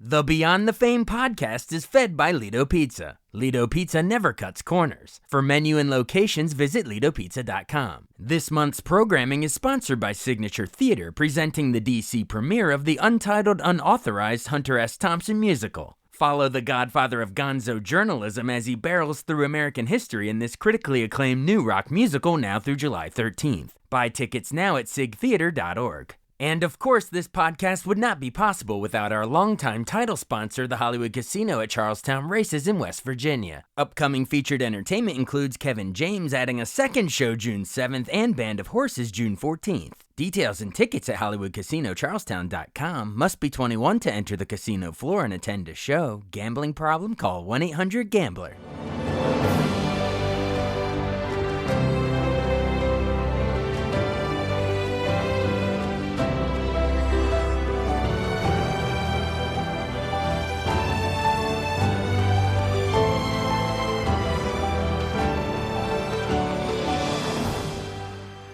The Beyond the Fame podcast is fed by Lido Pizza. Lido Pizza never cuts corners. For menu and locations, visit LidoPizza.com. This month's programming is sponsored by Signature Theater, presenting the DC premiere of the untitled, unauthorized Hunter S. Thompson musical. Follow the godfather of gonzo journalism as he barrels through American history in this critically acclaimed new rock musical now through July 13th. Buy tickets now at sigtheater.org. And of course, this podcast would not be possible without our longtime title sponsor, the Hollywood Casino at Charlestown Races in West Virginia. Upcoming featured entertainment includes Kevin James adding a second show June 7th and Band of Horses June 14th. Details and tickets at HollywoodCasinoCharlestown.com. Must be 21 to enter the casino floor and attend a show. Gambling problem? Call 1-800-GAMBLER.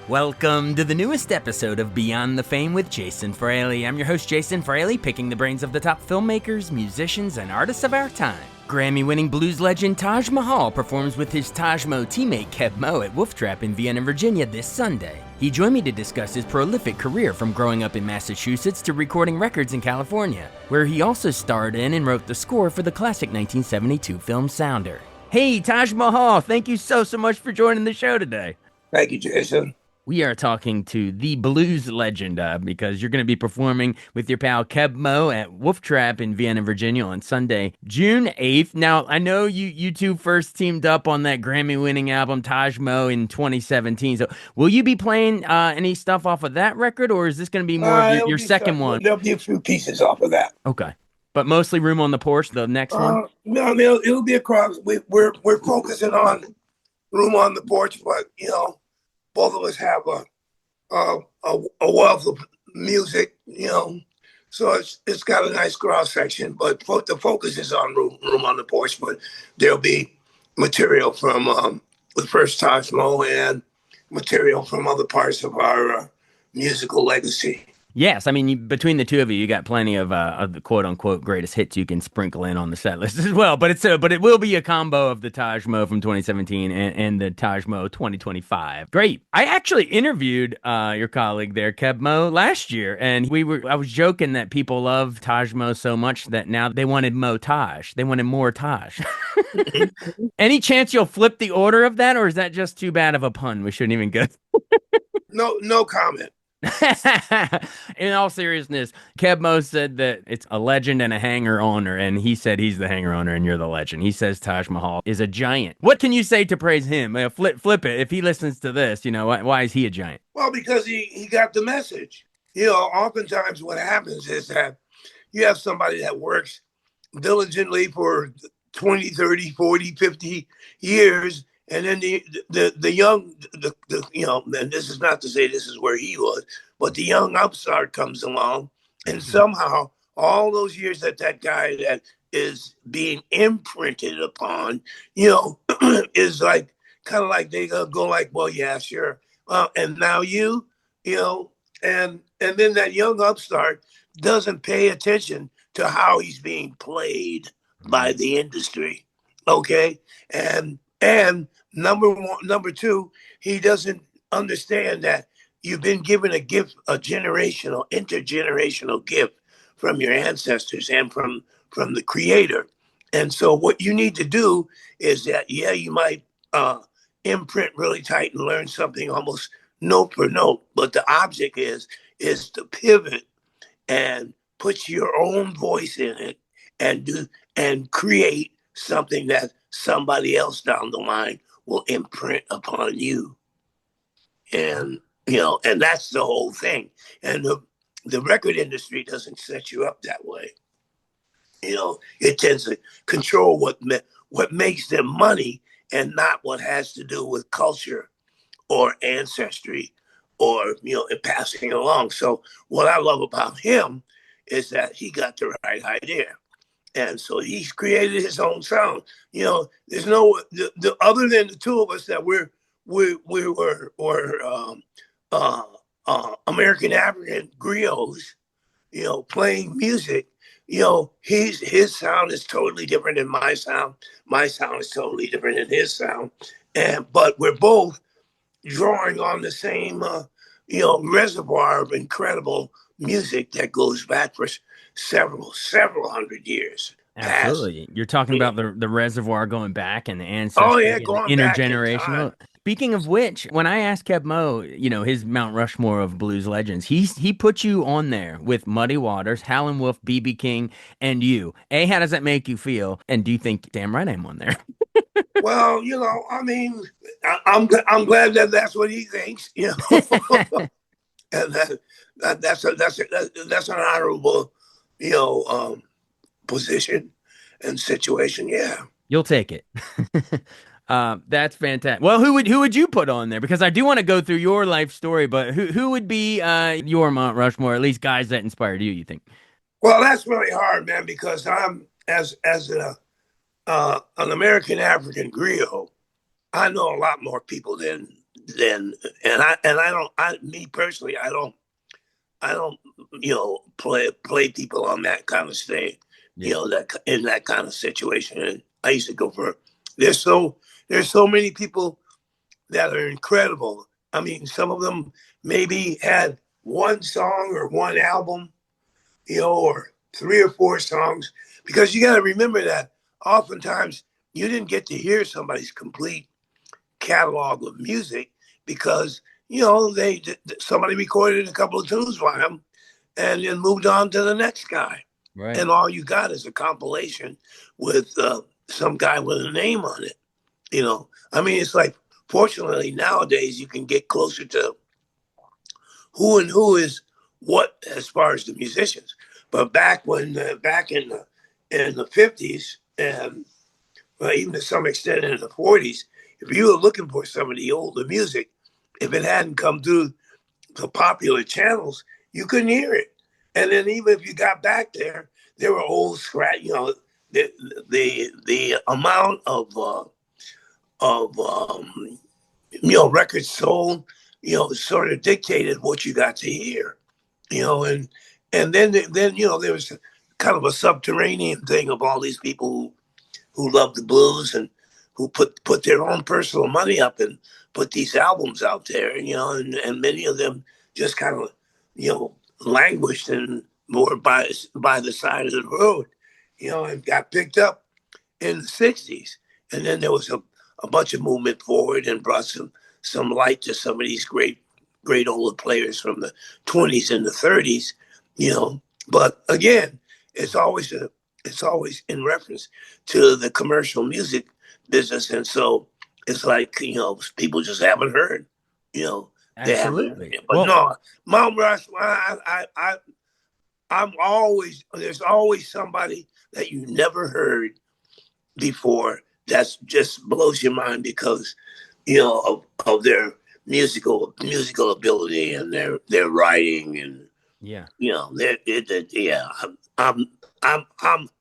Welcome to the newest episode of Beyond the Fame with Jason Fraley. I'm your host, Jason Fraley, picking the brains of the top filmmakers, musicians, and artists of our time. Grammy-winning blues legend Taj Mahal performs with his Taj Mo teammate Keb Mo at Wolf Trap in Vienna, Virginia this Sunday. He joined me to discuss his prolific career from growing up in Massachusetts to recording records in California, where he also starred in and wrote the score for the classic 1972 film Sounder. Hey, Taj Mahal, thank you so much for joining the show today. Thank you, Jason. We are talking to the blues legend because you're going to be performing with your pal Keb Mo at Wolf Trap in Vienna, Virginia on Sunday, June 8th. Now, I know you two first teamed up on that Grammy-winning album Taj Mo in 2017. So will you be playing any stuff off of that record, or is this going to be more of your second one? There'll be a few pieces off of that. Okay. But mostly Room on the Porch, the next one? No, it'll be across. We're focusing on Room on the Porch, but, you know, both of us have a wealth of music, you know, so it's got a nice cross section. But the focus is on Room on the Porch. But there'll be material from the first Taj Mahal and material from other parts of our musical legacy. Yes, I mean, between the two of you, you got plenty of the quote-unquote greatest hits you can sprinkle in on the set list as well. But it will be a combo of the Taj Mo from 2017 and the Taj Mo 2025. Great. I actually interviewed your colleague there, Keb Mo, last year, and I was joking that people love Taj Mo so much that now they wanted Mo Taj. They wanted more Taj. Any chance you'll flip the order of that, or is that just too bad of a pun? We shouldn't even go. No comment. In all seriousness, Keb Mo said that it's a legend and a hanger-oner, and he said he's the hanger-oner and you're the legend. He says Taj Mahal is a giant. What can you say to praise him? Flip it. If he listens to this, you know, why is he a giant? Well, because he got the message. You know, oftentimes what happens is that you have somebody that works diligently for 20, 30, 40, 50 years, and then the young, you know, and this is not to say this is where he was, but the young upstart comes along, and somehow all those years that guy that is being imprinted upon, you know, is like kind of like they go like, well, yeah, sure, and now you know, and then that young upstart doesn't pay attention to how he's being played by the industry, okay, and number two, he doesn't understand that you've been given a gift, a intergenerational gift from your ancestors and from the creator. And so what you need to do is that, yeah, you might imprint really tight and learn something almost note for note, but the object is to pivot and put your own voice in it and create something that somebody else down the line will imprint upon you. And, you know, and that's the whole thing. And the record industry doesn't set you up that way. You know, it tends to control what makes them money and not what has to do with culture or ancestry or, you know, passing along. So what I love about him is that he got the right idea. And so he's created his own sound. You know, there's no other than the two of us that we were American African griots, you know, playing music. his sound is totally different than my sound. My sound is totally different than his sound, but we're both drawing on the same reservoir of incredible music that goes back for several hundred years past. Absolutely. You're talking Yeah. about the reservoir going back and the Oh yeah, ancestry and the going back in time. intergenerational. Speaking of which, when I asked Kev Mo, his Mount Rushmore of blues legends, he put you on there with Muddy Waters, Howlin' Wolf, BB King, and you. A, how does that make you feel? And do you think, damn right I'm on there? Well, I mean, I'm glad that that's what he thinks. And that's an honorable, you know, um, position and situation. Yeah. You'll take it. That's fantastic. Well, who would you put on there? Because I do want to go through your life story, but who would be your Mount Rushmore? At least guys that inspired you. You think? Well, that's really hard, man, because I'm as an American African griot. I know a lot more people than and I don't. Me personally, I don't play people on that kind of stage. Yeah, That in that kind of situation. And I used to go for. There's so there's so many people that are incredible. I mean, some of them maybe had one song or one album, or three or four songs, because you got to remember that oftentimes you didn't get to hear somebody's complete catalog of music because they somebody recorded a couple of tunes by them and then moved on to the next guy, right. and all you got is a compilation with some guy with a name on it. I mean, it's like, fortunately nowadays you can get closer to who and who is what as far as the musicians. But back in the 50s, and even to some extent in the 40s, if you were looking for some of the older music, if it hadn't come through the popular channels, you couldn't hear it. And then even if you got back there, there were old scratch. The amount of records sold, sort of dictated what you got to hear. And then there was kind of a subterranean thing of all these people who loved the blues and who put their own personal money up and put these albums out there, and many of them just kind of, languished and more by the side of the road, and got picked up in the 60s. And then there was a bunch of movement forward and brought some light to some of these great older players from the 20s and the 30s, but again, it's always in reference to the commercial music business. And so it's like, people just haven't heard, you know, they haven't. Absolutely. But Well, no, Mount Rushmore, I'm always, there's always somebody that you never heard before that's just blows your mind because, of their musical ability and their writing and, yeah. yeah, I'm,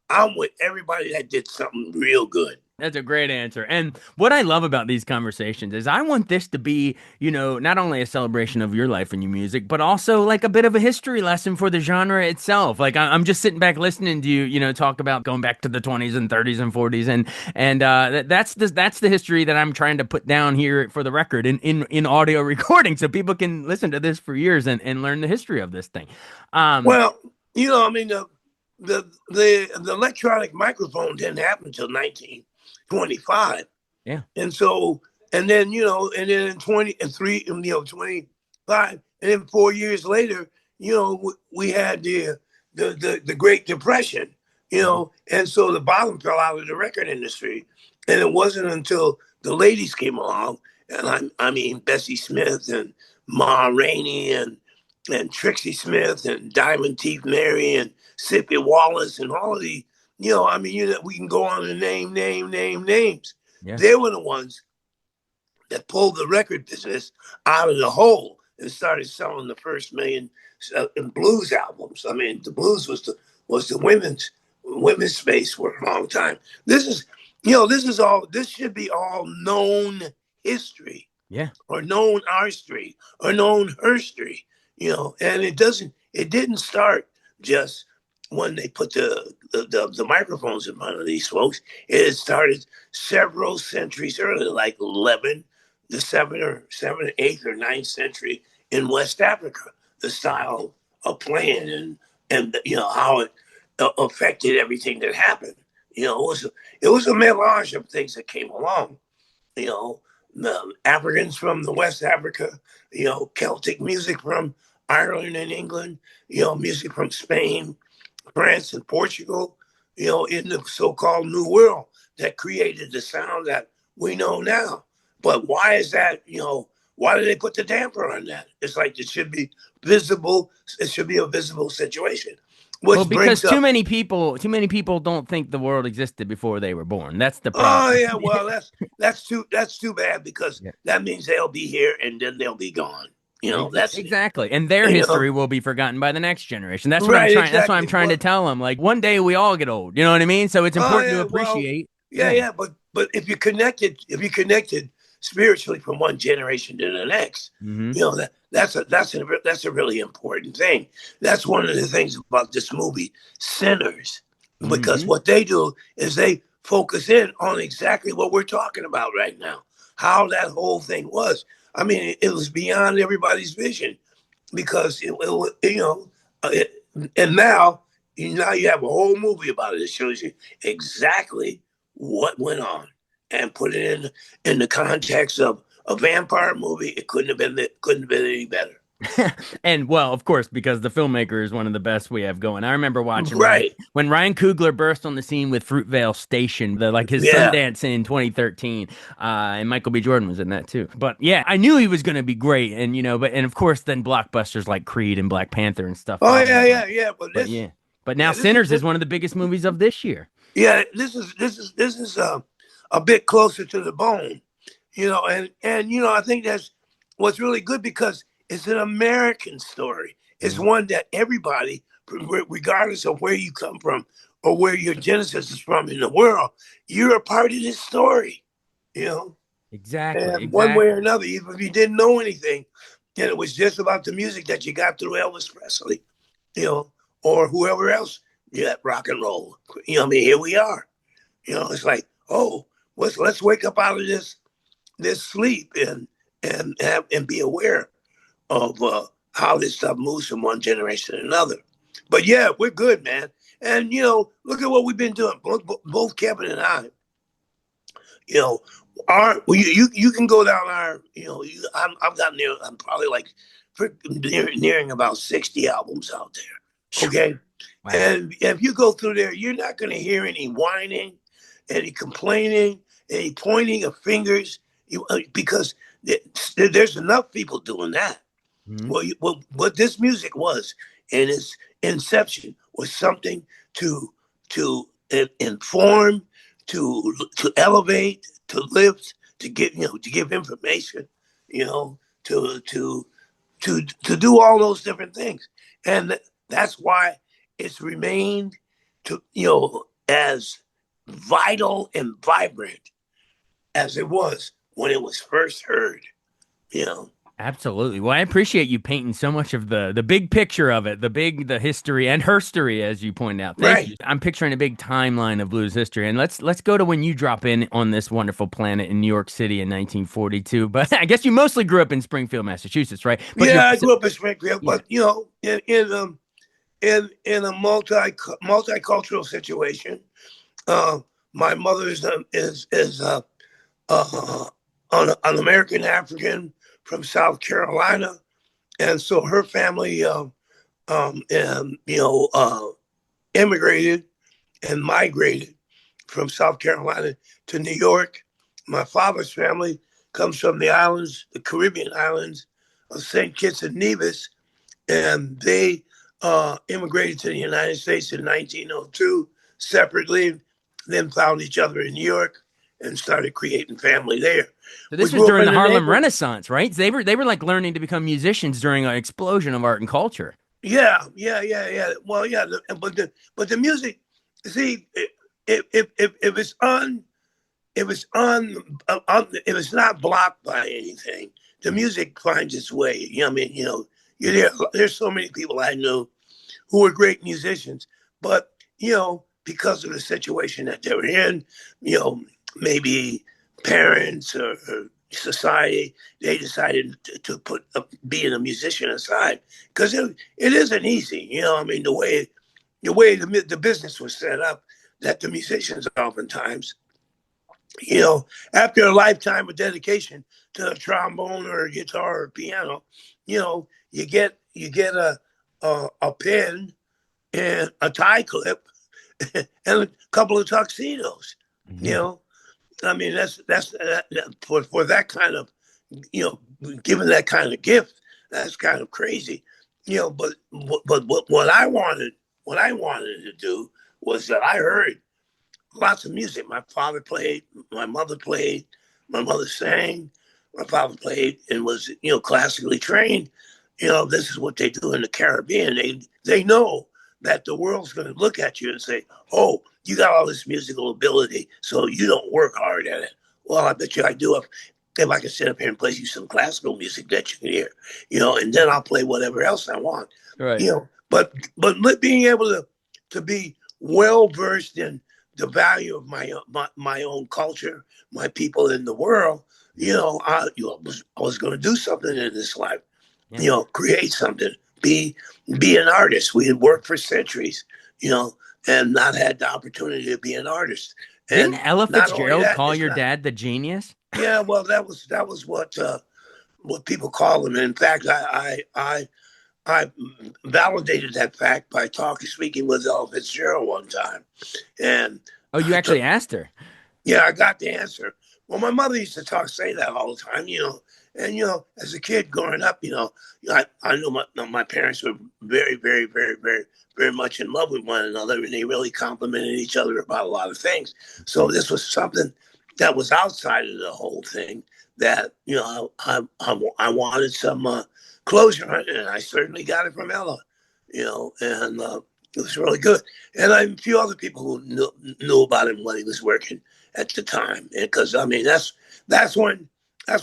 I'm with everybody that did something real good. That's a great answer. And what I love about these conversations is I want this to be, not only a celebration of your life and your music, but also like a bit of a history lesson for the genre itself. Like I'm just sitting back listening to you, talk about going back to the 20s and 30s and 40s, and that's the history that I'm trying to put down here for the record in audio recording, so people can listen to this for years and learn the history of this thing. Um, Well, I mean, the electronic microphone didn't happen until 1925, yeah, and so and then in 23, 25, and then 4 years later, we had the Great Depression, mhm, and so the bottom fell out of the record industry, and it wasn't until the ladies came along, and I mean Bessie Smith and Ma Rainey and Trixie Smith and Diamond Teeth Mary and Sippy Wallace and all of the, I mean, we can go on and name names. yeah, They were the ones that pulled the record business out of the hole and started selling the first million blues albums. I mean, the blues was the women's space for a long time. This is, this should be all known history, yeah. or known our street, or known her street, and it didn't start just when they put the microphones in front of these folks, it had started several centuries earlier, like 11, the 7th, 8th, or 9th century in West Africa. The style of playing and how it affected everything that happened. It was a melange of things that came along. You know, the Africans from the West Africa. Celtic music from Ireland and England. Music from Spain, France, and Portugal. In the so-called New World that created the sound that we know now. But why is that? Why do they put the damper on that? It's like it should be visible. It should be a visible situation. Well, Which because brings up, too many people don't think the world existed before they were born. That's the oh problem. yeah, well that's too bad because Yeah. that means they'll be here and then they'll be gone. That's Exactly. And their you know history will be forgotten by the next generation. right, That's what I'm exactly. trying to tell them. Like one day we all get old. You know what I mean? So it's Oh important to yeah, well, appreciate. yeah, Yeah. yeah, but if you're connected spiritually from one generation to the next, Hmm. that's a really important thing. That's one of the things about this movie, Sinners, because Hmm. what they do is they focus in on exactly what we're talking about right now, how that whole thing was. I mean, it was beyond everybody's vision because it, and now you have a whole movie about it. It shows you exactly what went on and put it in the context of a vampire movie. It couldn't have been any better. And well, of course, because the filmmaker is one of the best we have going. I remember watching Ryan Right? when Ryan Coogler burst on the scene with Fruitvale Station, like his Yeah. Sundance in 2013, and Michael B. Jordan was in that too. But yeah, I knew he was going to be great, and and of course, then blockbusters like Creed and Black Panther and stuff Oh yeah, followed. yeah, yeah. But But this, yeah, but now yeah, this is Sinners is one of the biggest movies of this year. yeah, this is a bit closer to the bone, and I think that's what's really good because it's an American story. It's Mhm. one that everybody, regardless of where you come from or where your genesis is from in the world, you're a part of this story, you know. Exactly, And one way or exactly. another, even if you didn't know anything, and it was just about the music that you got through Elvis Presley, you know, or whoever else, yeah, rock and roll. I mean, here we are. It's like, oh, let's wake up out of this sleep and be aware of how this stuff moves from one generation to another. But yeah, we're good, man. And look at what we've been doing. Both Kevin and I, you know, you can go down our, I've gotten there. I'm probably like nearing about 60 albums out there. Phew. Okay, Wow. and if you go through there, you're not going to hear any whining, any complaining, any pointing of fingers, because there's enough people doing that. Mhm. Well, what this music was in its inception was something to inform, to elevate, to lift, to give information, you know, to to to do all those different things, and that's why it's remained as vital and vibrant as it was when it was first heard. You know, Absolutely. Well, I appreciate you painting so much of the big picture of it, the history and herstory, as you point out. Thank right? you. I'm picturing a big timeline of blues history, and let's go to when you drop in on this wonderful planet in New York City in 1942. But I guess you mostly grew up in Springfield, Massachusetts, right? But Yeah, I grew up in Springfield, yeah. but in a multicultural situation. Uh, my mother is an American African from South Carolina, and so her family and immigrated and migrated from South Carolina to New York. My father's family comes from the islands, the Caribbean islands of St. Kitts and Nevis, and they immigrated to the United States in 1902 separately, then found each other in New York and started creating family there. So We this was grew up during in the the Harlem neighborhood. Renaissance, right? They were like learning to become musicians during an explosion of art and culture. Yeah, yeah, yeah, yeah. Well, yeah, but the music, see, if it's on if it's not blocked by anything, the music finds its way. What I mean, you're there. There's so many people I know who are great musicians, But, because of the situation that they were in, you know, maybe parents or society, they decided to put being a musician aside because it isn't easy. I mean, the business was set up, that the musicians oftentimes, you know, after a lifetime of dedication to a trombone or a guitar or piano, you get a pin and a tie clip and a couple of tuxedos. You know, I mean for that kind of, given that kind of gift, that's kind of crazy. But what I wanted to do was that I heard lots of music. My father played, my mother played, my mother sang, my father played and was, classically trained. This is what they do in the Caribbean. They know that the world's going to look at you and say, "Oh, you got all this musical ability, so you don't work hard at it." Well, I bet you I do if I can sit up here and play you some classical music that you can hear, and then I'll play whatever else I want. Right. But being able to be well versed in the value of my own culture, my people in the world, I was going to do something in this life, create something, be an artist. We had worked for centuries, and not had the opportunity to be an artist. Didn't And Ella not only Fitzgerald that, call it's your not. dad the genius? Yeah, well, that was what people call him. And in fact, I validated that fact by speaking with Ella Fitzgerald one time, and Oh, you actually asked her. yeah, I got the answer. Well, my mother used to say that all the time, and as a kid growing up, I knew my parents were very, very, very, very, very much in love with one another, and they really complimented each other about a lot of things. So this was something that was outside of the whole thing that I wanted some closure on, and I certainly got it from Ella, and it was really good. And a few other people who knew about him when he was working at the time, because I mean that's when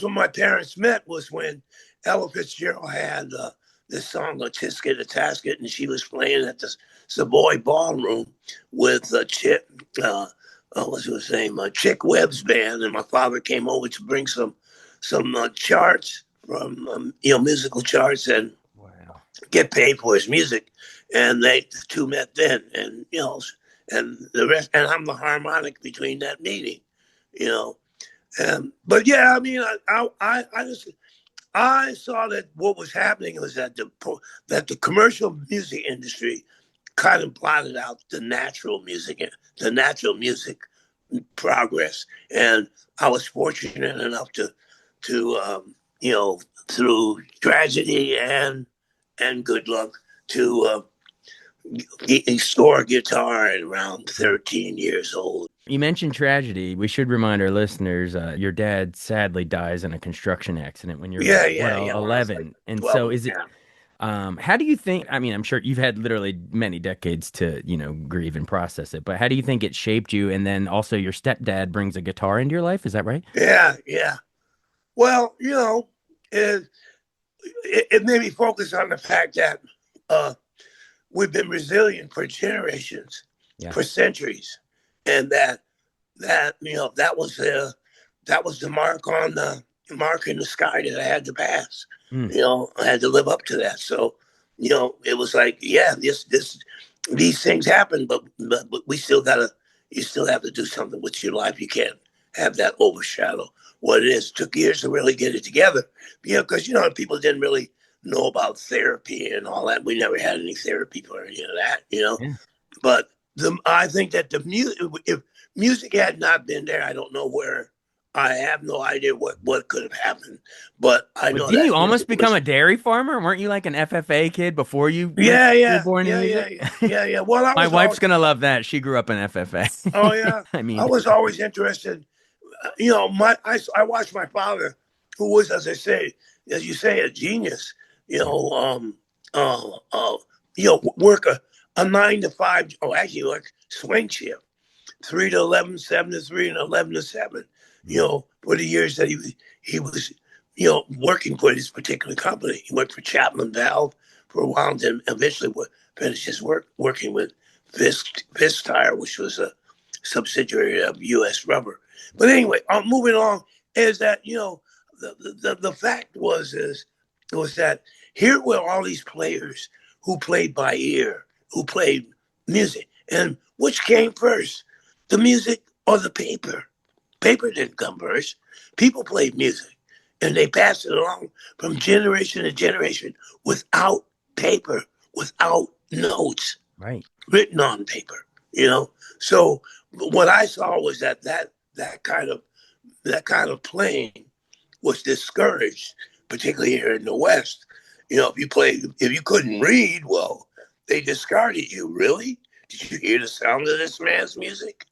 my parents met, was when Ella Fitzgerald had this song, "A Tisket, a Tasket," and she was playing at the Savoy Ballroom with what's his name, Chick Webb's band, and my father came over to bring some charts from musical charts and Wow. get paid for his music, and the two met then, and and the rest, and I'm the harmonic between that meeting, you know. But yeah, I mean, I saw that what was happening was that the commercial music industry kind of blotted out the natural music progress, and I was fortunate enough to through tragedy and good luck to score a guitar at around 13 years old. You mentioned tragedy. We should remind our listeners, your dad sadly dies in a construction accident when you're Yeah, like, yeah, yeah. When I was like 11. And 12, so is it, yeah. how do you think, I mean, I'm sure you've had literally many decades to, grieve and process it, but how do you think it shaped you? And then also your stepdad brings a guitar into your life. Is that right? Yeah, yeah. Well, it, it made me focus on the fact that uh, we've been resilient for generations, Yeah. for centuries, and that was the mark in the sky that I had to pass. Mm. I had to live up to that. So, it was like, yeah, these things happen, but you still have to do something with your life. You can't have that overshadow what it is. It took years to really get it together, because people didn't really know about therapy and all that. We never had any therapy for any of that. Yeah. But I think that if music had not been there, I don't know where. I have no idea what could have happened, but I But know didn't you that almost music become was. a dairy farmer? Weren't you like an FFA kid before you Yeah, were yeah, born in yeah, yeah, music? yeah, yeah, yeah. Well, I My was wife's always. gonna love that. She grew up in FFA. Oh yeah, I I mean, was always interested. I watched my father, who was, as you say, a genius. You yeah. know, work a 9 to 5. Oh, actually, like swing shift, 3 to 11, 7 to 3, and 11 to 7. Mm. For the years that he was, working for this particular company. He worked for Chapman Valve for a while, and then eventually finished his work working with Tire, which was a subsidiary of U.S. Rubber. But anyway, moving on is that the fact was that here were all these players who played by ear, who played music, and which came first, the music or the paper? Paper didn't come first. People played music, and they passed it along from generation to generation without paper, without notes Right. written on paper. So what I saw was that kind of playing was discouraged, particularly here in the West. If you couldn't read, well, they discarded you. Really? Did you hear the sound of this man's music?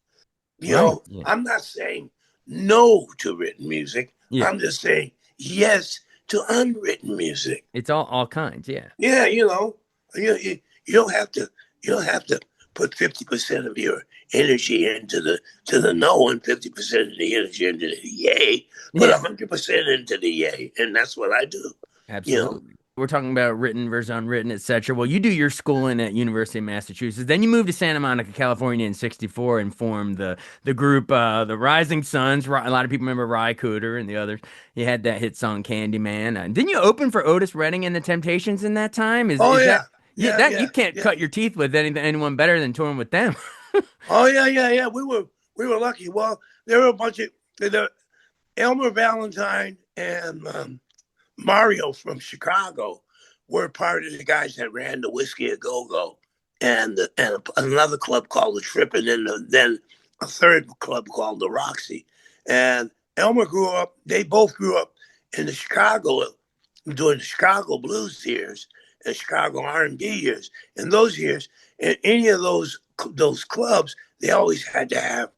Right. Yeah. I'm not saying no to written music. Yeah. I'm just saying yes to unwritten music. It's all kinds. Yeah. Yeah, you don't have to put 50% of your energy into the no and 50% of the energy into the yay. Put Yeah. 100% into the yay, and that's what I do. You know. Absolutely. We're talking about written versus unwritten, etc. Well, you do your schooling at University of Massachusetts. Then you moved to Santa Monica, California in '64 and formed the group the Rising Suns. A lot of people remember Ry Cooder and the others. You had that hit song Candyman. Didn't you open for Otis Redding and the Temptations in that time? Oh Is that yeah, yeah, yeah, that you yeah, can't yeah. cut your teeth with anyone better than touring with them. Oh yeah, yeah, yeah. We were lucky. Well, there were a bunch of there, Elmer Valentine and Mario from Chicago were part of the guys that ran the Whiskey a Go Go, and another club called the Trip, and then a third club called the Roxy. And Elmer grew up. They both grew up in the Chicago during the Chicago blues years and Chicago R&B years. In those years, in any of those clubs, they always had to have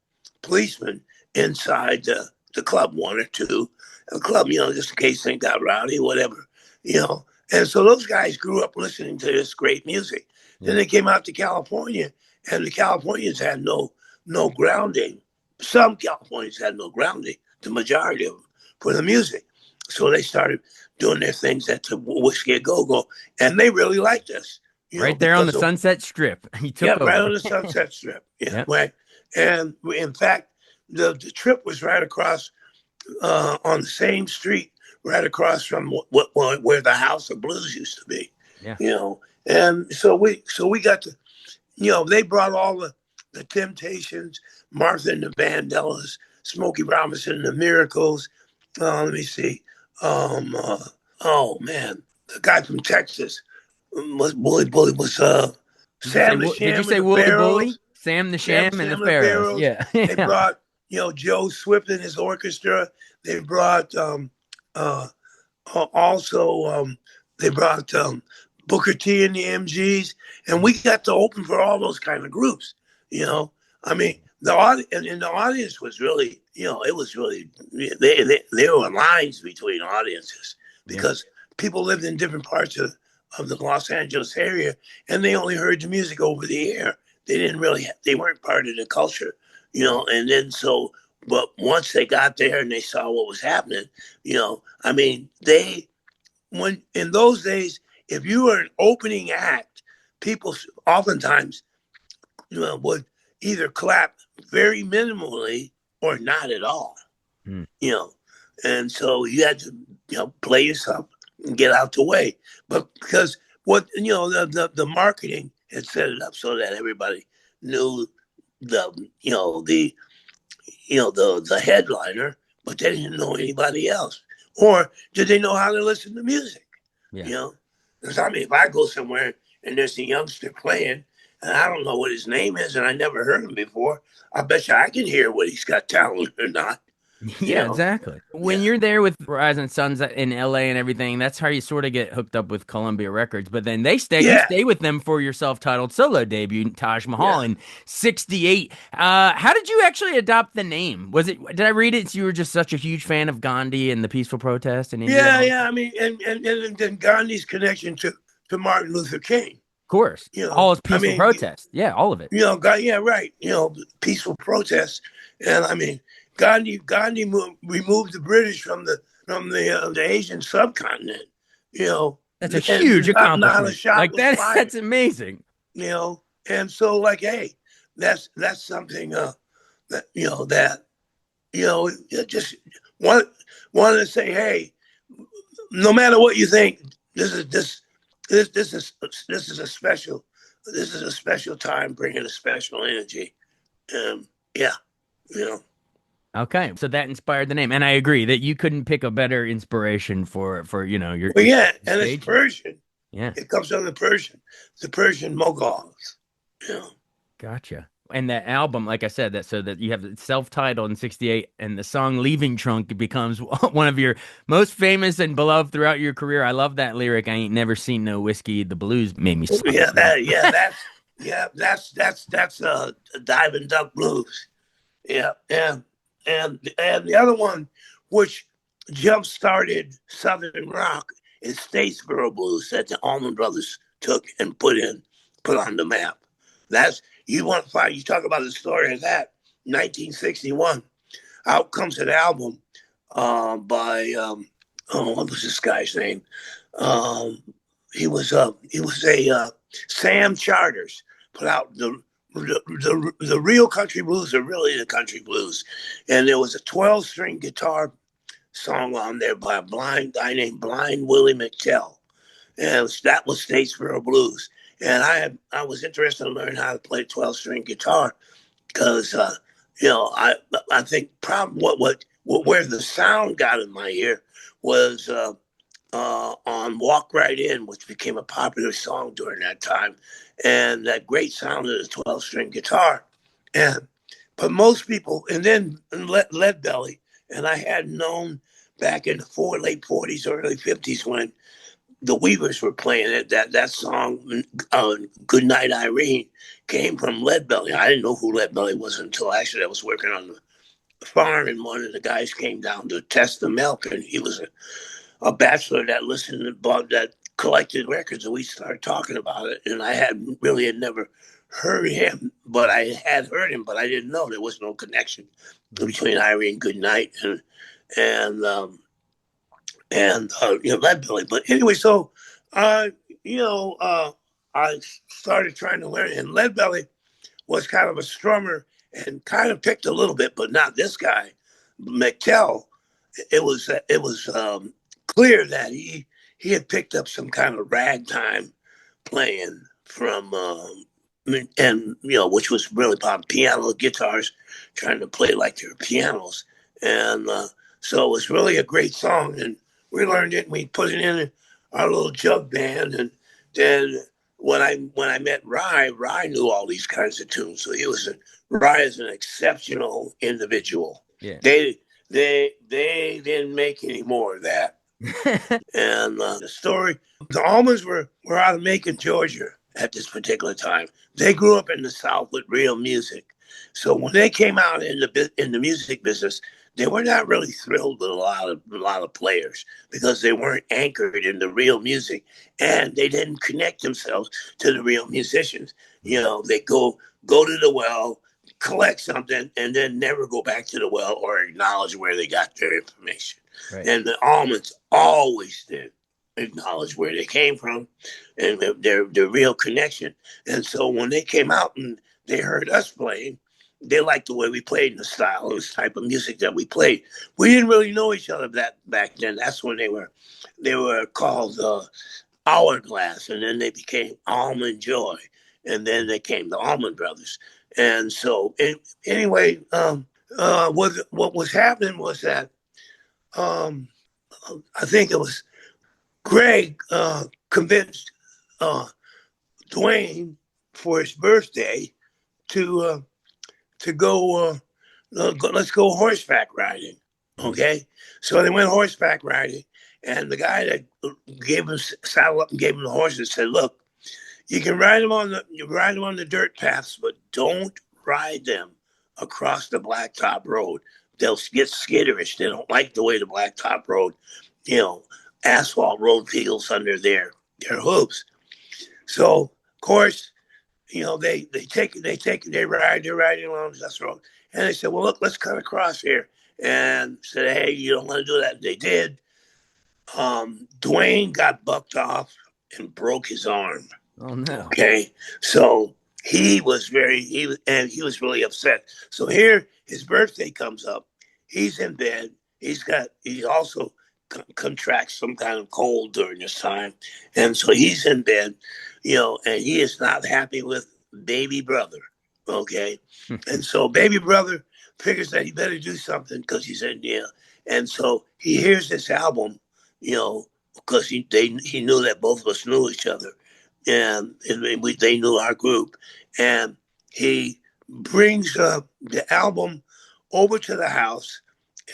policemen inside the club, one or two, a club, just in case things got rowdy, whatever, you know. And so those guys grew up listening to this great music. Then Yeah. they came out to California, and the Californians had no grounding. Some Californians had no grounding. The majority of them for the music. So they started doing their things at the Whiskey a Go Go, and they really liked us, Right there on the because of Sunset Strip. He yeah, took right over. on the Sunset Strip. Yeah, Yeah. right. And in fact, the trip was right across on the same street, right across from where the House of Blues used to be. Yeah. And so we got to, they brought all the Temptations, Martha and the Vandellas, Smokey Robinson and the Miracles. Let me see. Um, uh, oh man, the guy from Texas was Sam the Did you Sham and say the Wooly Bully? Pharaohs. Sam the Sam Sham and the Sam and the Pharaohs. Pharaohs. Yeah. They Yeah. brought Joe Swift and his orchestra. They brought uh, also they brought Booker T and the MGs, and we got to open for all those kind of groups. I mean, the audience was really, it was really there were lines between audiences Yeah. because people lived in different parts of the Los Angeles area, and they only heard the music over the air. They weren't part of the culture, and then so, but once they got there and they saw what was happening, I mean, when in those days, if you were an opening act, people oftentimes, would either clap very minimally or not at all, Hmm. you know, and so you had to, play yourself and get out the way. But because the marketing had set it up so that everybody knew the, the headliner, but they didn't know anybody else. Or did they know how to listen to music? Yeah. You know, because I mean, if I go somewhere and there's a youngster playing, and I don't know what his name is, and I never heard him before, I bet you I can hear what he's got talent or not. You Yeah, know, exactly. When yeah, you're there with Rising Suns in LA and everything, that's how you sort of get hooked up with Columbia Records. But then you yeah, stay with them for your self-titled solo debut, Taj Mahal yeah, in '68. How did you actually adopt the name? Did I read it? You were just such a huge fan of Gandhi and the peaceful protest in India? yeah, Of yeah. I mean, and then Gandhi's connection to Martin Luther King. course. All is I peaceful mean, protest. Yeah, all of it. God, yeah, right. Peaceful protests, and I mean, Gandhi removed the British from the Asian subcontinent. You know, That's a and huge not a accomplishment. shot Like was that, fired. that's amazing. You know, And so, like, hey, that's something that just want wanted to say, hey, no matter what you think, this is a special time, bringing a special energy. Yeah, you know. Okay, so that inspired the name, and I agree that you couldn't pick a better inspiration for Well, your yeah, and it's stage. Persian. Yeah, It comes from the Persian Moguls. You know. gotcha. And that album, like I said, that so that you have it self-titled in '68, and the song "Leaving Trunk" becomes one of your most famous and beloved throughout your career. I love that lyric. I ain't never seen no whiskey. The blues made me stop and think. That's Diamond Duck Blues. Yeah, and the other one, which jump started Southern rock, is Statesboro Blues that the Allman Brothers took and put on the map. That's you want to find. You talk about the story of that. 1961, out comes an album by what was this guy's name? Um, he was a Sam Charters put out the real country blues are really the country blues, and there was a 12-string guitar song on there by a blind guy named Blind Willie McTell, and that was Statesboro Blues. And I was interested in learning how to play 12-string guitar because I think problem what where the sound got in my ear was on Walk Right In, which became a popular song during that time, and that great sound of the 12-string guitar. And but most people, and then Lead Belly, and I had known back in the late 40s, early 50s when the Weavers were playing it. That song, "Good Night Irene," came from Lead Belly. I didn't know who Lead Belly was until actually I was working on the farm, and one of the guys came down to test the milk, and he was a bachelor that listened and bought that collected records, and we started talking about it. And I had never heard him, but I had heard him, but I didn't know there was no connection between Irene Goodnight and Lead Belly. But anyway, so uh, I started trying to learn, and Lead Belly was kind of a strummer and kind of picked a little bit, but not this guy, McTell. It was clear that he had picked up some kind of ragtime playing from and which was really pop piano guitars trying to play like they were pianos, and so it was really a great song, and we learned it and we put it in our little jug band, and then when I met Rye knew all these kinds of tunes, so Rye is an exceptional individual. Yeah. They didn't make any more of that. And the story, the Almonds were out of Macon, Georgia at this particular time. They grew up in the South with real music. So when they came out in the music business, they were not really thrilled with a lot of players because they weren't anchored in the real music, and they didn't connect themselves to the real musicians. They go to the well, collect something, and then never go back to the well or acknowledge where they got their information. Right. And the Almonds always did acknowledge where they came from and their real connection. And so when they came out and they heard us playing, they liked the way we played and the style and the type of music that we played. We didn't really know each other that back then. That's when they were called Hourglass, and then they became Almond Joy, and then they came the Allman Brothers. And so anyway, what was happening was that I think it was Greg convinced Dwayne for his birthday to let's go horseback riding. Okay, so they went horseback riding, and the guy that gave him saddle up and gave him the horses said, "Look, you can ride them on the dirt paths, but don't ride them across the blacktop road. They'll get skitterish. They don't like the way the blacktop road, you know, asphalt road feels under their hooves." So, of course, they're riding along this road, and they said, "Well, look, let's cut across here." And said, "Hey, you don't want to do that." They did. Dwayne got bucked off and broke his arm. Oh no. Okay, so he was he was really upset. So here his birthday comes up. He's in bed. He also contracts some kind of cold during this time, and so he's in bed, and he is not happy with baby brother. Okay, and so baby brother figures that he better do something because he's in and so he hears this album, because he knew that both of us knew each other, and they knew our group, and he brings the album over to the house,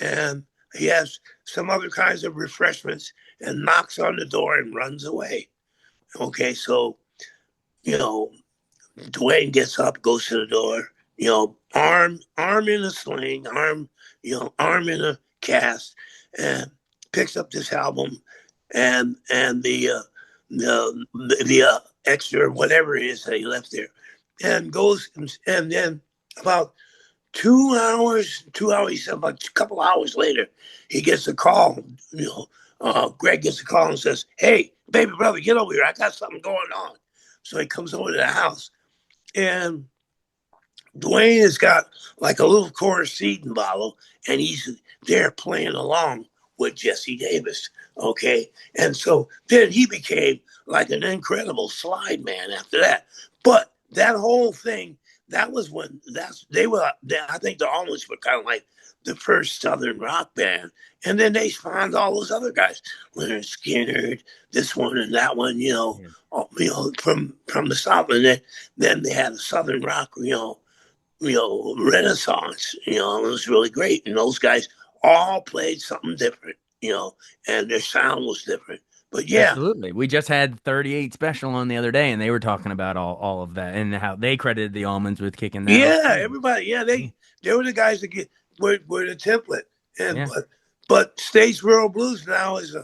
and he has some other kinds of refreshments and knocks on the door and runs away. Okay, so you know Dwayne gets up, goes to the door, arm in a sling, arm in a cast, and picks up this album and the extra whatever it is that he left there, and goes, and then about 2 hours, about a couple hours later, he gets a call. Greg gets a call and says, "Hey, baby brother, get over here. I got something going on." So he comes over to the house, and Dwayne has got like a little quarter seed bottle, and he's there playing along with Jesse Davis. Okay. And so then he became like an incredible slide man after that. But that whole thing, that was when I think the Almonds were kind of like the first Southern rock band. And then they spawned all those other guys, Leonard Skinner, this one and that one, from the South. And then they had a Southern rock, renaissance. It was really great. And those guys all played something different, and their sound was different. But yeah. Absolutely. We just had 38 Special on the other day, and they were talking about all of that and how they credited the Almonds with kicking that off. Yeah, everybody. Yeah, they were the guys that were the template. And Yeah. but Statesboro Blues now is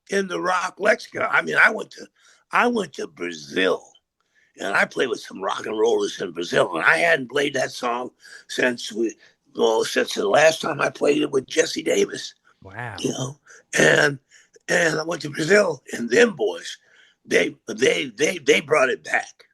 in the rock lexicon. I mean, I went to Brazil, and I played with some rock and rollers in Brazil, and I hadn't played that song since the last time I played it with Jesse Davis. Wow. And I went to Brazil, and them boys, they brought it back.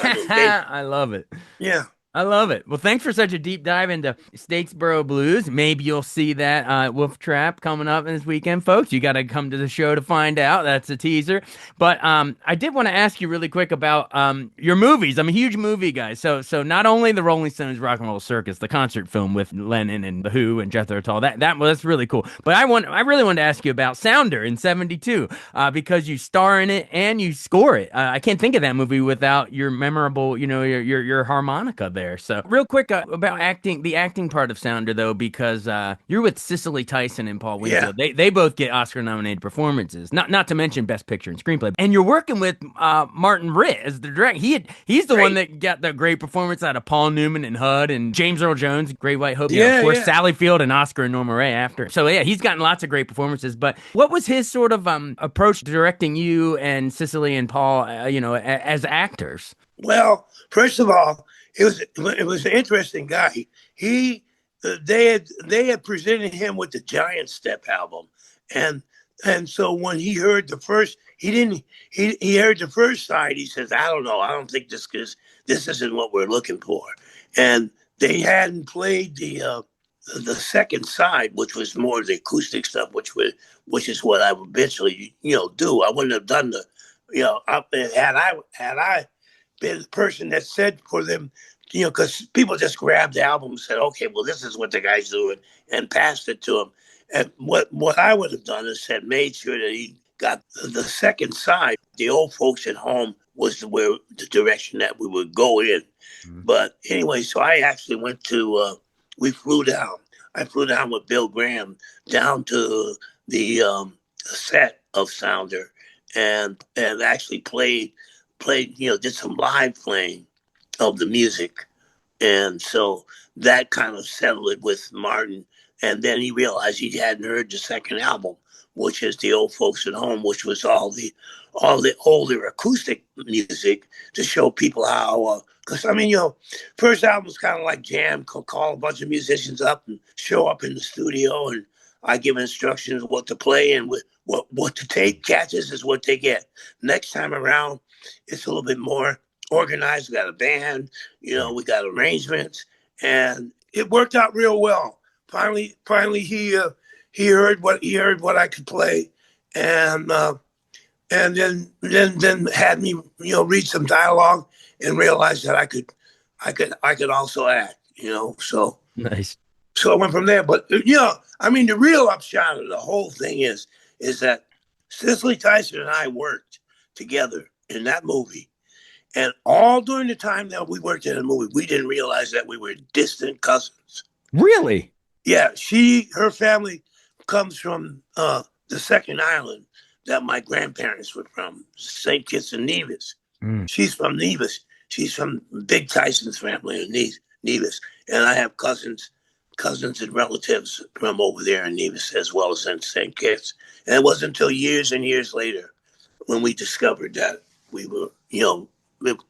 I mean, I love it. yeah. I love it. Well, thanks for such a deep dive into Statesboro Blues. Maybe you'll see that Wolf Trap coming up this weekend, folks. You got to come to the show to find out. That's a teaser. But I did want to ask you really quick about your movies. I'm a huge movie guy. So not only the Rolling Stones Rock and Roll Circus, the concert film with Lennon and The Who and Jethro Tull, that's really cool. But I really wanted to ask you about Sounder in '72 because you star in it and you score it. I can't think of that movie without your memorable, your harmonica there. So real quick about the acting part of Sounder though, because you're with Cicely Tyson and Paul Yeah. Winfield. They both get Oscar nominated performances. Not to mention Best Picture and Screenplay. And you're working with Martin Ritt as the director. He's the one that got the great performance out of Paul Newman and HUD and James Earl Jones, Great White Hope. Yeah, of course, yeah. Sally Field and Oscar and Norma Ray after. So yeah, he's gotten lots of great performances. But what was his sort of approach to directing you and Cicely and Paul, as actors? Well, first of all, it was an interesting guy. They had presented him with the Giant Step album, and so when he heard the first, he heard the first side. He says, "I don't know. I don't think this isn't what we're looking for," and they hadn't played the second side, which was more the acoustic stuff, which is what I would eventually do. I wouldn't have done had I been the person that said for them, because people just grabbed the album and said, okay, well, this is what the guy's doing, and passed it to him. And what I would have done is made sure that he got the second side. The Old Folks at Home was the direction that we would go in. Mm-hmm. But anyway, so I actually went to, we flew down. I flew down with Bill Graham down to the set of Sounder and actually played, did some live playing of the music. And so that kind of settled it with Martin. And then he realized he hadn't heard the second album, which is The Old Folks at Home, which was all the older acoustic music to show people how, because first album was kind of like jam, call a bunch of musicians up and show up in the studio, and I give instructions what to play, and what the tape catches is what they get. Next time around, it's a little bit more organized. We got a band. Right. We got arrangements, and it worked out real well. Finally, he heard what I could play, and then had me read some dialogue and realized that I could also act. Nice. So I went from there. But I mean, the real upshot of the whole thing is that Cicely Tyson and I worked together in that movie, and all during the time that we worked in the movie, we didn't realize that we were distant cousins. Really? Yeah, her family comes from the second island that my grandparents were from, St. Kitts and Nevis. Mm. She's from Nevis. She's from Big Tyson's family in Nevis, and I have cousins and relatives from over there in Nevis as well as in St. Kitts. And it wasn't until years and years later when we discovered that we were,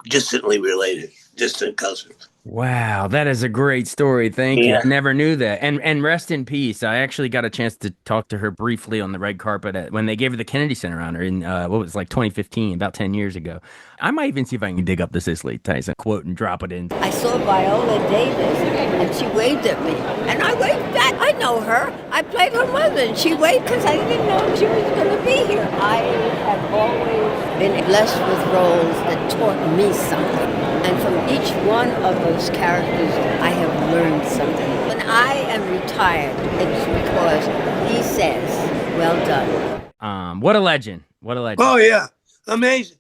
distantly related, distant cousins. Wow, that is a great story. Thank you. I Yeah. never knew that. And rest in peace. I actually got a chance to talk to her briefly on the red carpet when they gave her the Kennedy Center honor in what was it, like 2015, about 10 years ago. I might even see if I can dig up the Cicely Tyson quote and drop it in. I saw Viola Davis, and she waved at me, and I waved back. I know her. I played her mother, and she waved because I didn't know she was going to be here. I have always been blessed with roles that taught me something. And from each one of those characters, I have learned something. When I am retired, it's because he says, well done. What a legend. What a legend. Oh yeah, amazing,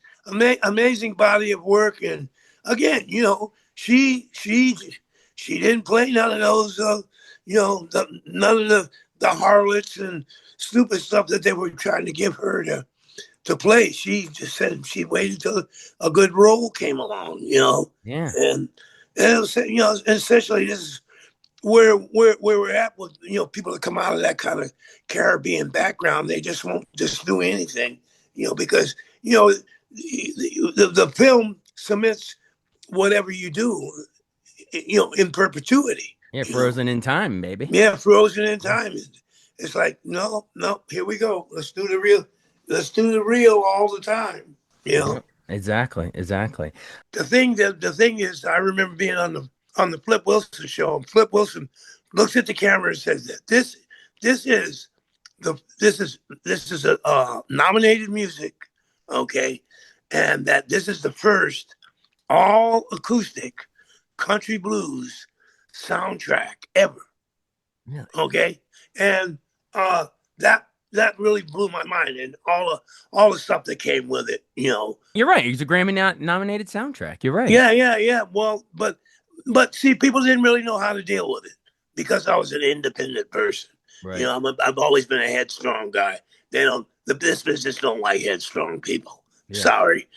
amazing body of work. And again, she didn't play none of those, none of the harlots and stupid stuff that they were trying to give her to play. She just said she waited till a good role came along, Yeah. and it was, essentially this is where we're at with people that come out of that kind of Caribbean background. They just won't just do anything, because the film submits whatever you do, in perpetuity. Yeah, frozen in time, baby. Yeah, frozen in time. It's like no, here we go. Let's do the real. Let's do the real all the time. Yep. Exactly. The thing is, I remember being on the Flip Wilson show, and Flip Wilson looks at the camera and says that this is a nominated music, okay, and that this is the first all acoustic country blues soundtrack ever. Really? Okay, and that really blew my mind, and all the stuff that came with it. You're right. It's a Grammy nominated soundtrack. You're right. Yeah. Well, but see, people didn't really know how to deal with it because I was an independent person. Right. I've always been a headstrong guy. This business don't like headstrong people. Yeah. Sorry,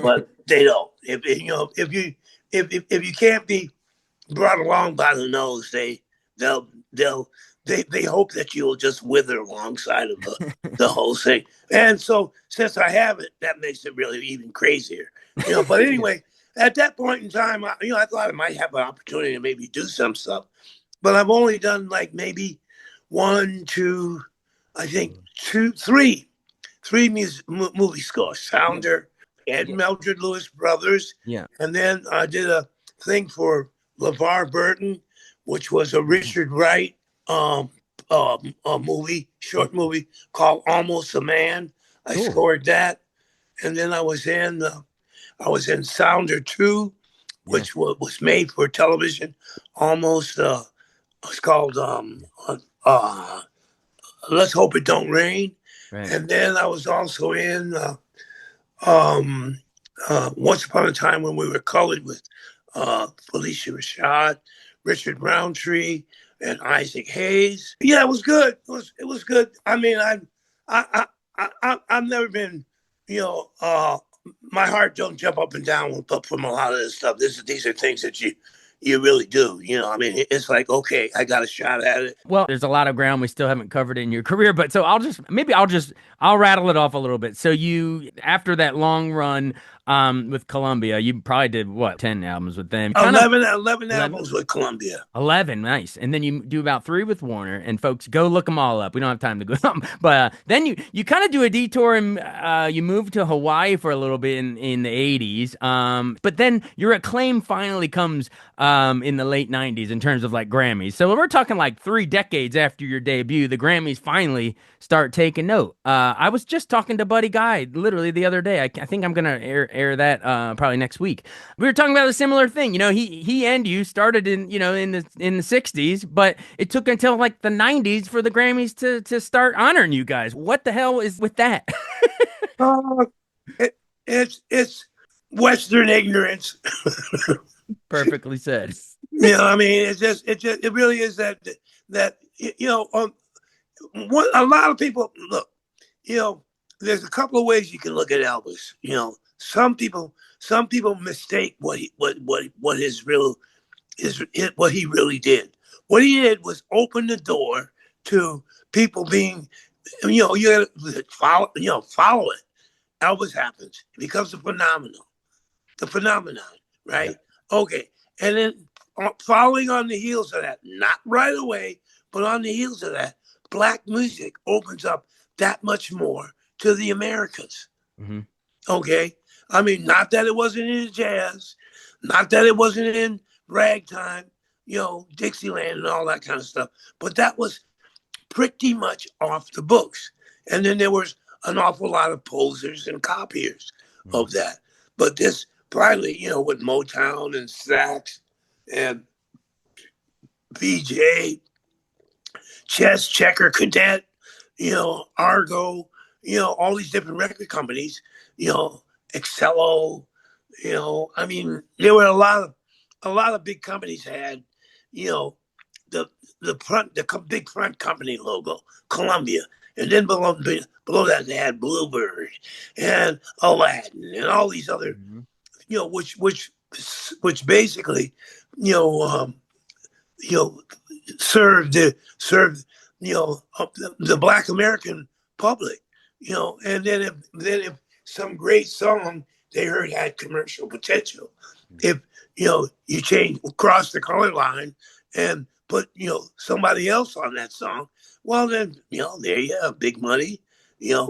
but they don't. If you can't be brought along by the nose, they hope that you will just wither alongside of the whole thing. And so since I have it, that makes it really even crazier. But anyway, at that point in time, I thought I might have an opportunity to maybe do some stuff, but I've only done like maybe one, two, I think three movie scores. Sounder, Ed and Mildred Lewis Brothers. Yeah. And then I did a thing for LeVar Burton, which was a Richard Wright a short movie called Almost a Man. I scored that. And then I was in Sounder 2, which was made for television. Almost it's called Let's Hope It Don't Rain. Right. And then I was also in Once Upon a Time When We Were Colored with Felicia Rashad, Richard Roundtree, and Isaac Hayes. Yeah, it was good. It was good. I mean, I've never been, my heart don't jump up and down from a lot of this stuff. These are things that you really do. I mean, it's like, okay, I got a shot at it. Well, there's a lot of ground we still haven't covered in your career, but so I'll rattle it off a little bit. So you, after that long run, with Columbia. You probably did what, 10 albums with them? 11 11? albums with Columbia. 11, nice. And then you do about 3 with Warner. And folks, go look them all up. We don't have time to go up. But then you kind of do a detour and you move to Hawaii for a little bit in the 80s. But then your acclaim finally comes in the late 90s in terms of like Grammys. So we're talking like 3 decades after your debut. The Grammys finally start taking note. I was just talking to Buddy Guy literally the other day. I think I'm going to air that probably next week. We were talking about a similar thing. You know, he and you started in the 60s, but it took until like the 90s for the Grammys to start honoring you guys. What the hell is with that? Uh, it's Western ignorance. Perfectly said. I mean, it really is that a lot of people look. There's a couple of ways you can look at Elvis. Some people mistake what he really did. What he did was open the door to people being, you gotta follow it. Elvis happens. It becomes a phenomenon. The phenomenon, right? Yeah. Okay. And then following on the heels of that, not right away, but on the heels of that, black music opens up that much more to the Americas. Mm-hmm. Okay. I mean, not that it wasn't in jazz, not that it wasn't in ragtime, Dixieland and all that kind of stuff, but that was pretty much off the books. And then there was an awful lot of posers and copiers of that. But this finally, with Motown and Stax and VJ, Chess, Checker, Cadet, Argo, all these different record companies, Excello, I mean, there were a lot of big companies had, the big front company logo, Columbia. And then below that, they had Bluebird and Aladdin and all these other, which basically, served the Black American public, and then if some great song they heard had commercial potential, if you cross the color line and put somebody else on that song, well then there you have big money,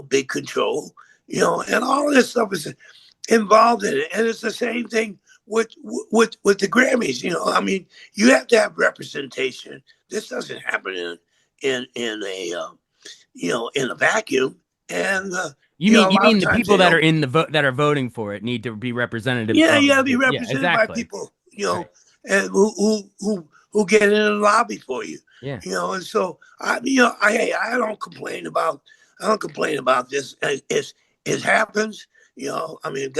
big control, and all of this stuff is involved in it. And it's the same thing with the Grammys. I mean, you have to have representation. This doesn't happen in a vacuum. And you mean the people that are that are voting for it need to be representative? Yeah, you got to be represented by people, right, and who get in the lobby for you. Yeah. And so I don't complain about this. It happens. I mean,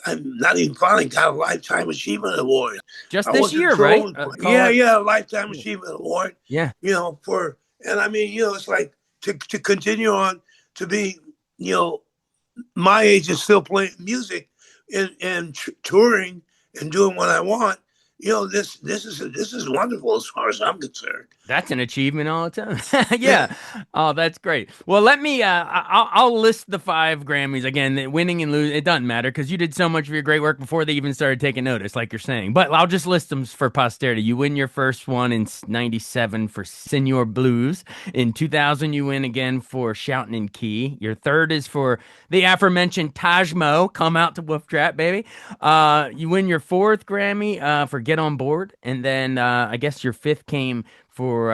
I'm not even finally got a Lifetime Achievement Award. Just this year, right? Yeah, Lifetime Achievement Award. Yeah. And I mean, it's like to continue on to be, my age is still playing music and touring and doing what I want. This is wonderful as far as I'm concerned. That's an achievement all the time. Yeah. Oh, that's great. Well, let me, I'll list the 5 Grammys again. Winning and losing, it doesn't matter because you did so much of your great work before they even started taking notice, like you're saying. But I'll just list them for posterity. You win your first one in 97 for Senor Blues. In 2000, you win again for Shoutin' in Key. Your third is for the aforementioned Taj Mahal, Come Out to Wolf Trap, baby. You win your 4th Grammy for Get On Board. And then I guess your 5th came for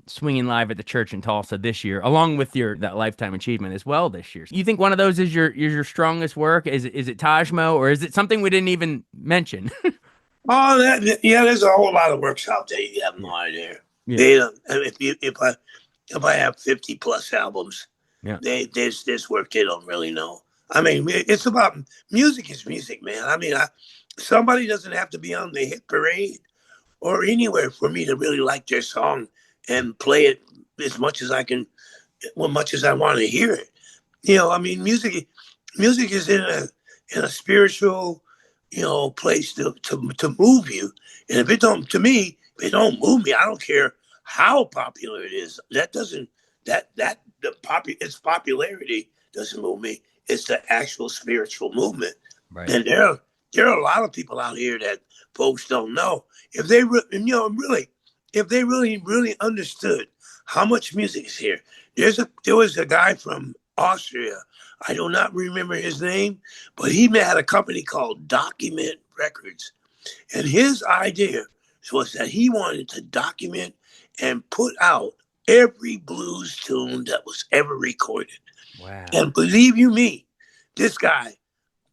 Swinging Live at the Church in Tulsa this year, along with that Lifetime Achievement as well this year. You think one of those is your strongest work? Is it Taj Mahal, or is it something we didn't even mention? There's a whole lot of works out there. You have no idea. Yeah. If I have 50 plus albums, there's work they don't really know. I mean, it's about music is music, man. I mean, somebody doesn't have to be on the hit parade or anywhere for me to really like their song and play it as much as I can, as much as I want to hear it. I mean, music is in a spiritual, place to move you. And if it don't move me, I don't care how popular it is. Its popularity doesn't move me. It's the actual spiritual movement. Right. And there are a lot of people out here that folks don't know. If they really, if they really understood how much music is here. There was a guy from Austria. I do not remember his name, but he had a company called Document Records. And his idea was that he wanted to document and put out every blues tune that was ever recorded. Wow. And believe you me, this guy,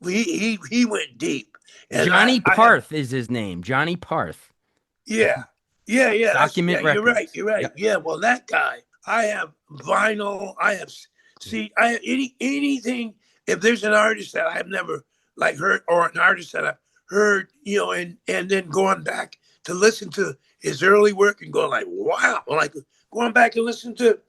he went deep. And Johnny Parth is his name. Johnny Parth. Yeah. Document You're Records. right. You're right. Yep. Yeah. Well, that guy, I have vinyl. I have anything. If there's an artist that I've never like heard, or an artist that I've heard, and then going back to listen to his early work and going like, wow, like going back and listen to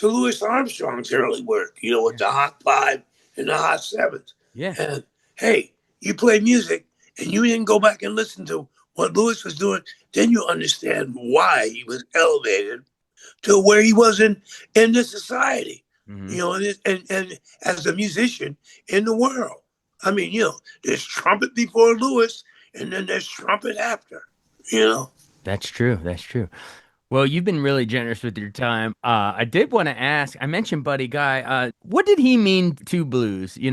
Louis Armstrong's early work, with the Hot Five and the Hot Sevens. Yeah. And hey, you play music and you didn't go back and listen to what Louis was doing, then you understand why he was elevated to where he was in this society, and as a musician in the world. I mean, there's trumpet before Louis, and then there's trumpet after, That's true. That's true. Well, you've been really generous with your time. I did want to ask, I mentioned Buddy Guy. What did he mean to blues? You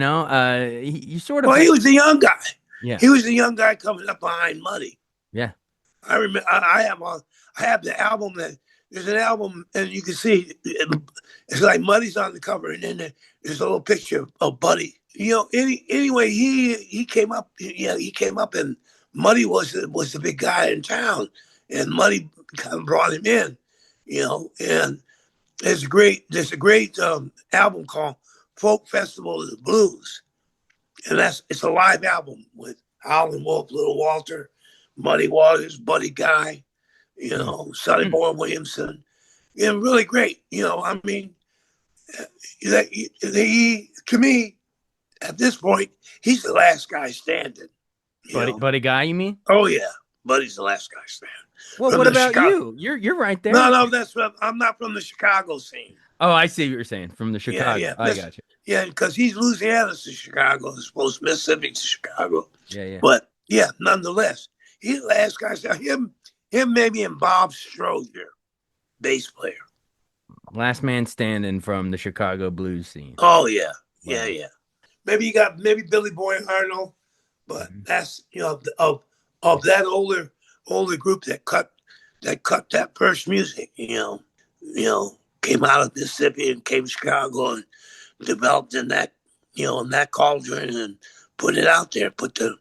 sort of. Well, he was a young guy. Yeah. He was a young guy coming up behind Muddy. Yeah. I remember. I have the album there's an album, and you can see it's like Muddy's on the cover, and then there's a little picture of Buddy. Anyway, he came up. He came up, and Muddy was the big guy in town, and Muddy kind of brought him in, And there's a great album called Folk Festival of the Blues, and it's a live album with Howlin' Wolf, Little Walter, Muddy Waters, Buddy Guy, Sonny Boy Williamson, and really great. I mean, to me, at this point, he's the last guy standing. Buddy Guy, you mean? Oh yeah, Buddy's the last guy standing. Well, what about you? You're right there. No, I'm not from the Chicago scene. Oh, I see what you're saying. From the Chicago. Yeah, I got you. Yeah, because he's Louisiana to Chicago, as opposed to Mississippi to Chicago. Yeah. But yeah, nonetheless, he's the last guy. Him maybe, and Bob Strozier, bass player. Last man standing from the Chicago blues scene. Oh yeah, wow. Yeah. Maybe you got Billy Boy Arnold, but that's of that older group that cut that first music. Came out of Mississippi and came to Chicago and developed in that in that cauldron and put it out there. Put the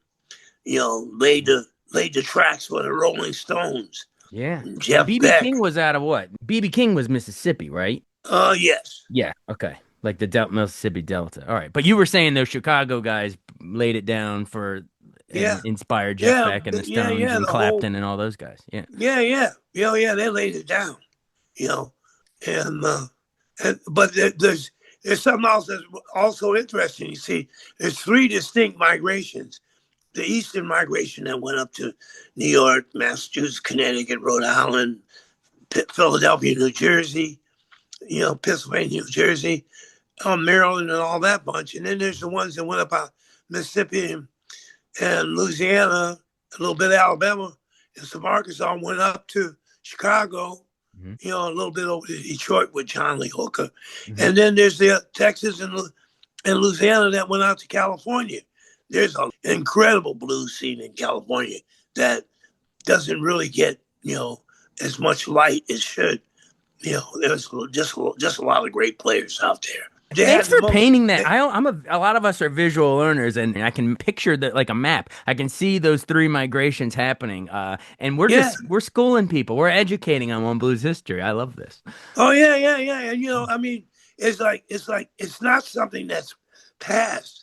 laid the tracks for the Rolling Stones. Yeah. Jeff B.B. Beck. King was out of what? B.B. King was Mississippi, right? Yes. Yeah. Okay. Like the Mississippi Delta. All right. But you were saying those Chicago guys laid it down for inspired Jeff Beck and the Stones and Clapton and all those guys. Yeah. Yeah. They laid it down. But there's something else that's also interesting. You see, there's three distinct migrations. The Eastern migration that went up to New York, Massachusetts, Connecticut, Rhode Island, Philadelphia, New Jersey, Pennsylvania, New Jersey, Maryland, and all that bunch. And then there's the ones that went up out Mississippi and Louisiana, a little bit of Alabama, and some Arkansas, went up to Chicago, a little bit over to Detroit with John Lee Hooker. And then there's the Texas and Louisiana that went out to California. There's an incredible blues scene in California that doesn't really get, as much light as should. There's just a lot of great players out there. Thanks for painting that. A lot of us are visual learners, and I can picture that like a map. I can see those three migrations happening, and we're schooling people. We're educating them on blues history. I love this. Oh yeah. And I mean, it's not something that's past.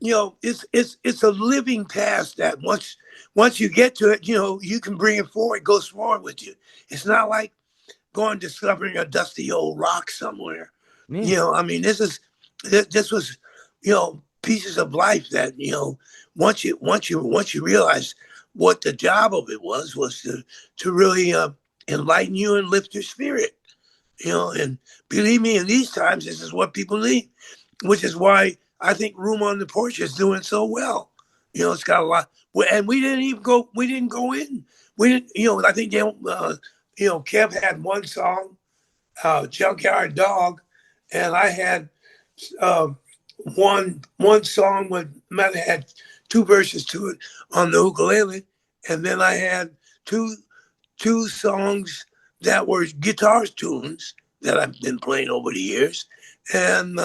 It's a living past that once you get to it, you can bring it forward. It goes forward with you. It's not like discovering a dusty old rock somewhere. I mean, this was, pieces of life that, once you realize what the job of it was to really enlighten you and lift your spirit, and believe me, in these times, this is what people need, which is why I think Room on the Porch is doing so well. It's got a lot. And we didn't go in. We didn't, I think Kev had one song, Junkyard Dog, and I had one song with might have had two verses to it on the ukulele, and then I had two songs that were guitar tunes that I've been playing over the years, and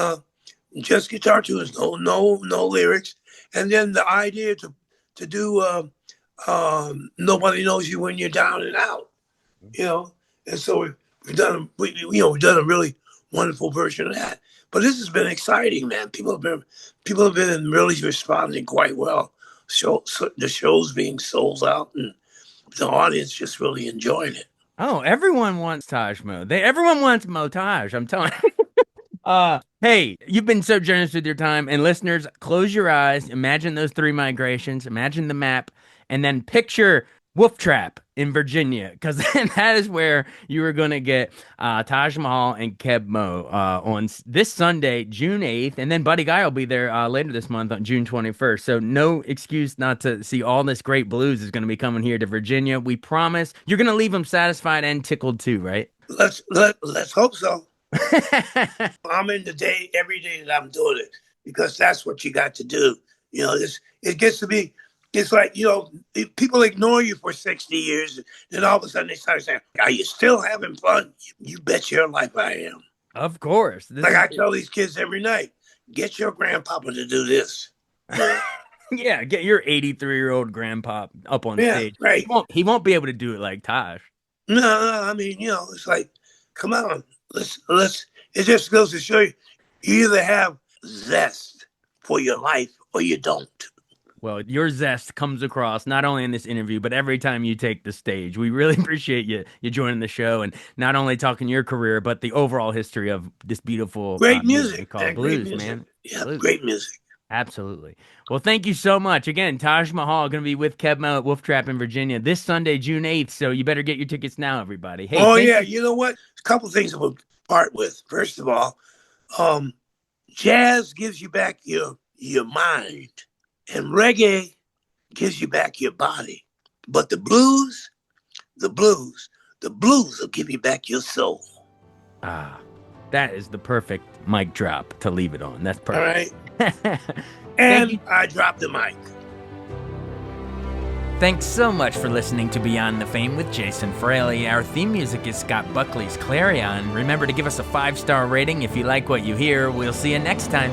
just guitar tunes, no lyrics. And then the idea to do Nobody Knows You When You're Down and Out, and so we've done a really wonderful version of that. But this has been exciting, man. People have been really responding quite well. So the show's being sold out, and the audience just really enjoying it. Oh, everyone wants Taj Mo. Everyone wants Mo Taj. I'm telling you. Hey, you've been so generous with your time, and listeners, close your eyes, imagine those 3 migrations, imagine the map, and then picture Wolf Trap in Virginia, because that is where you are going to get Taj Mahal and Keb Mo on this Sunday, June 8th, and then Buddy Guy will be there later this month on June 21st. So no excuse not to see all this great blues is going to be coming here to Virginia. We promise you're going to leave them satisfied and tickled too, right? Let's hope so. I'm in the day every day that I'm doing it, because that's what you got to do. It gets to be. It's like, people ignore you for 60 years, then all of a sudden they start saying, "Are you still having fun?" You bet your life I am. Of course. I tell these kids every night, get your grandpapa to do this. Yeah, get your 83-year-old grandpa up on stage. Right. He won't be able to do it like Taj. No, I mean, it's like, come on. Let's. It just goes to show you either have zest for your life or you don't. Well, your zest comes across not only in this interview, but every time you take the stage. We really appreciate you joining the show, and not only talking your career, but the overall history of this beautiful great music called blues, man. Yeah, blues. Great music. Absolutely. Well, thank you so much. Again, Taj Mahal going to be with Keb Mo at Wolf Trap in Virginia this Sunday, June 8th. So you better get your tickets now, everybody. Hey, you know what? A couple things we'll part with. First of all, jazz gives you back your mind, and reggae gives you back your body. But the blues will give you back your soul. That is the perfect mic drop to leave it on. That's perfect. All right. And I dropped the mic. Thanks so much for listening to Beyond the Fame with Jason Fraley. Our theme music is Scott Buckley's Clarion. Remember to give us a 5-star rating if you like what you hear. We'll see you next time.